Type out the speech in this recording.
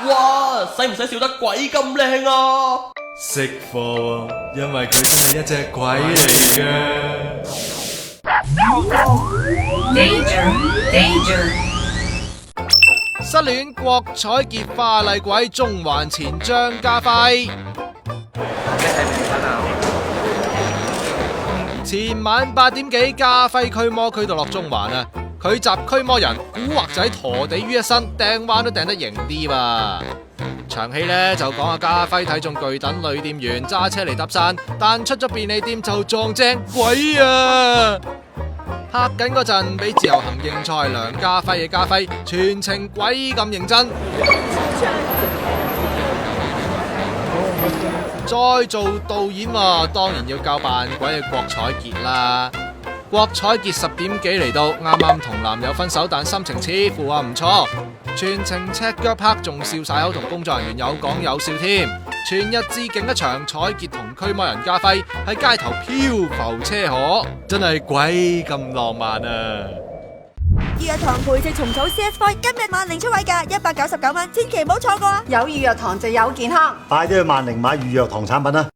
哇，使唔使笑得鬼咁靚啊？識貨喎，因為佢真係一隻鬼嚟嘅。Danger！ 失戀郭采潔花麗鬼中環前張家輝。前晚8點幾，家輝驅魔驅到落中環啊！佢集驅魔人、古惑仔、陀地於一身，掟彎都掟得型啲噃。場戲呢就講阿家輝睇中巨等女店員揸車嚟搭訕，但出咗便利店就撞正鬼啊！拍緊嗰陣俾自由行認錯係梁家輝嘅家輝，全程鬼咁認真。再做導演啊，當然要教扮鬼嘅郭采潔啦。郭采潔10點幾嚟到，啱啱同男友分手，但心情似乎話唔錯，全程赤腳拍，仲笑晒口，同工作人員有講有笑添。全日致敬一場，采潔同驅魔人家輝喺街頭漂浮車河，真係鬼咁浪漫啊！預約堂培植蟲草 CS5 今日萬寧出位價199蚊，千祈唔好錯過啊！有預約堂就有健康，快啲去萬寧買預約堂產品啦！